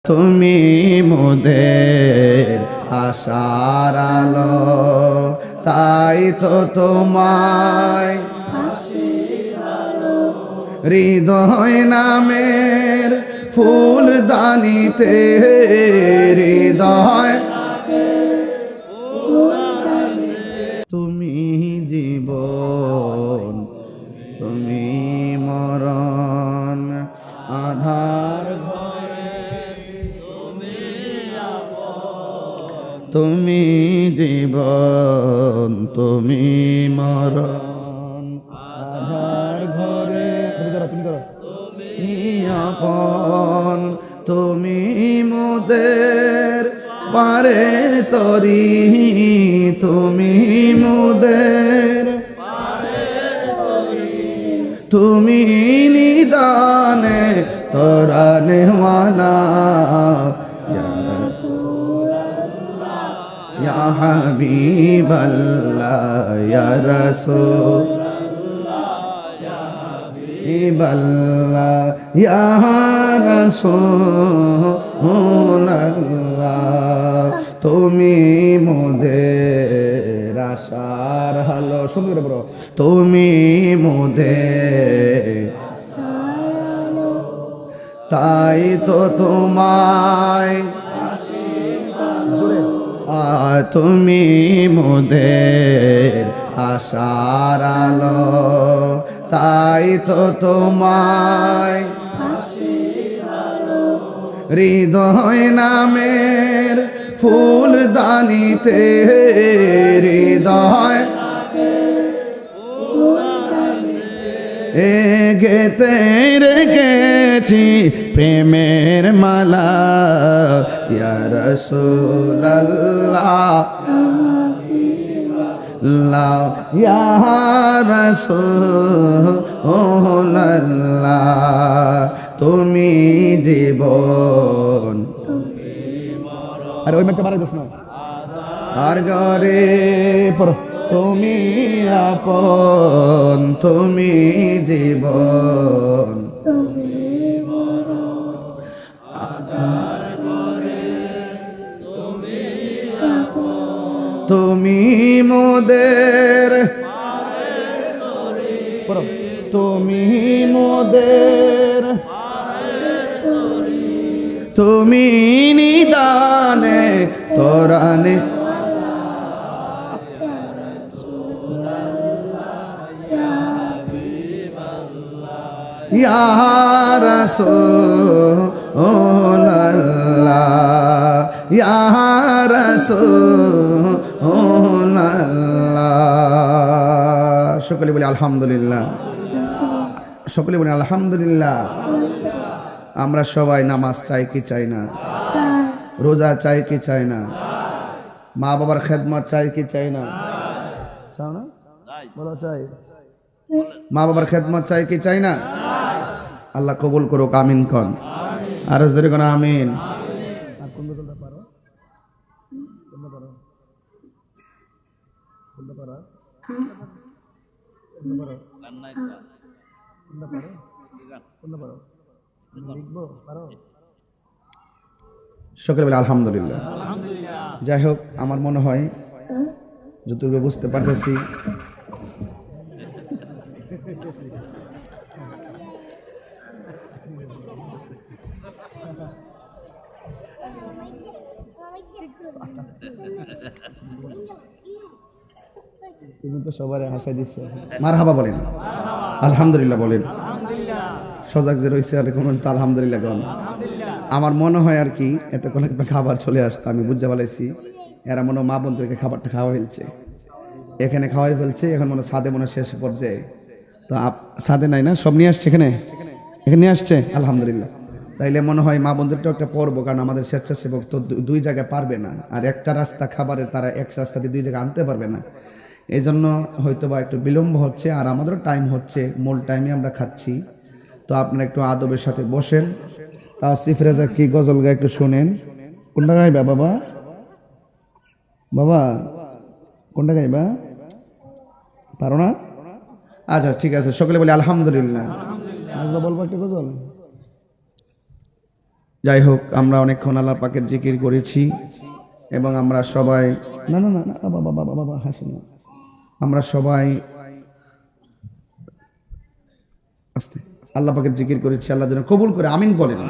তুমি মোদের আশার আলো, তাই তো তোমায় হৃদয় নামের ফুল দানিতে, হৃদয় তুমি জীবন, তুমি মরণ, আধার তুমি জীবন, তুমি মরণ, আধার ঘরে তুমি আপন, তুমি মোদের পারের তরি, তুমি মোদের তুমি নিদানে তরানে ওয়ালা, ইয়া হাবিবাল্লাহ, ইয়া রাসূলাল্লাহ, ইয়া হাবিবাল্লাহ, ইয়া রাসূলাল্লাহ, তুমি মোদের আশার আলো। শুনতে পারো, তুমি মোদের তাই তো তোমায় তুমি মোদের আশার আলো, তাই তো তোমায় হৃদয় নামের ফুল দানিতে, হৃদয় গেতে রেখেছি প্রেমের মালা, ইয়া রাসূলাল্লাহ, ইয়া রাসূলাল্লাহ, তুমি জীবন, আরে ওই মেয়েটা বাড়াই দিস না, আর ঘরে পড়ো, তুমি আপন, তুমি জীবন, তুমি মোদের, তুমি মোদের, তুমি নিদানে তরানে, ইয়া রাসূলাল্লাহ, ইয়া রাসূলাল্লাহ। সকলে বলি আলহামদুলিল্লাহ, সকলে বলি আলহামদুলিল্লাহ। আমরা সবাই নামাজ চাই কি চাই না? রোজা চাই কি চাই না? মা বাবার খেদমত চাই কি চাই না? চাও না? বলো চাই। মা বাবার খেদমত চাই কি চাই না? আল্লাহ কবুল করুক, আমিন কন, আর জোরে কোন আমিন। সকলে বলে আলহামদুলিল্লাহ। যাই হোক, আমার মনে হয় যতটুকু বুঝতে পারতেছি তুমি তো সবারে হাসাই দিচ্ছে। মারহাবা বলেন, আলহামদুলিল্লাহ বলেন, সজাগ যে রয়েছে আর কোন আলহামদুলিল্লাহ কোন। আমার মনে হয় আর কি এতক্ষণ একটা খাবার চলে আসতো, আমি বুঝতে পারছি এরা মনে মা বোনদেরকে খাবারটা খাওয়া ফেলছে, এখানে খাওয়াই ফেলছে। এখন মনে সাদে মনে শেষ পর্যায়ে, তো সাদে নাই না, সব নিয়ে আসছে এখানে, এখানে নিয়ে আসছে আলহামদুলিল্লাহ। তাইলে মনে হয় মা বোনদেরটাও একটা পর্ব, কারণ আমাদের স্বেচ্ছাসেবক তো দুই জায়গায় পারবে না, আর একটা রাস্তা খাবারের তারা এক রাস্তা দিয়ে দুই জায়গায় আনতে পারবে না। এই জন্য হয়তো বা একটু বিলম্ব হচ্ছে, আর আমাদেরও টাইম হচ্ছে, মূল টাইমে আমরা খাচ্ছি। তো আপনারা একটু আদবের সাথে বসেন। তাও সিফরেজা কি গজল গায়ে একটু শোনেন। কোনটা গাইবা বাবা? বাবা কোনটা গাইবা? পারো না? আচ্ছা ঠিক আছে, সকলে বলি আলহামদুলিল্লাহ। বলবো একটা গজল। যাই হোক, আমরা অনেকক্ষণ আল্লাহ পাকের জিকির করেছি এবং আমরা সবাই না না না না বাবা বাবা বাবা হাসেন না, আমরা সবাই আস্তে আল্লাহ পাকের জিকির করেছি। আল্লাহ যেন কবুল করে, আমিন বলেন।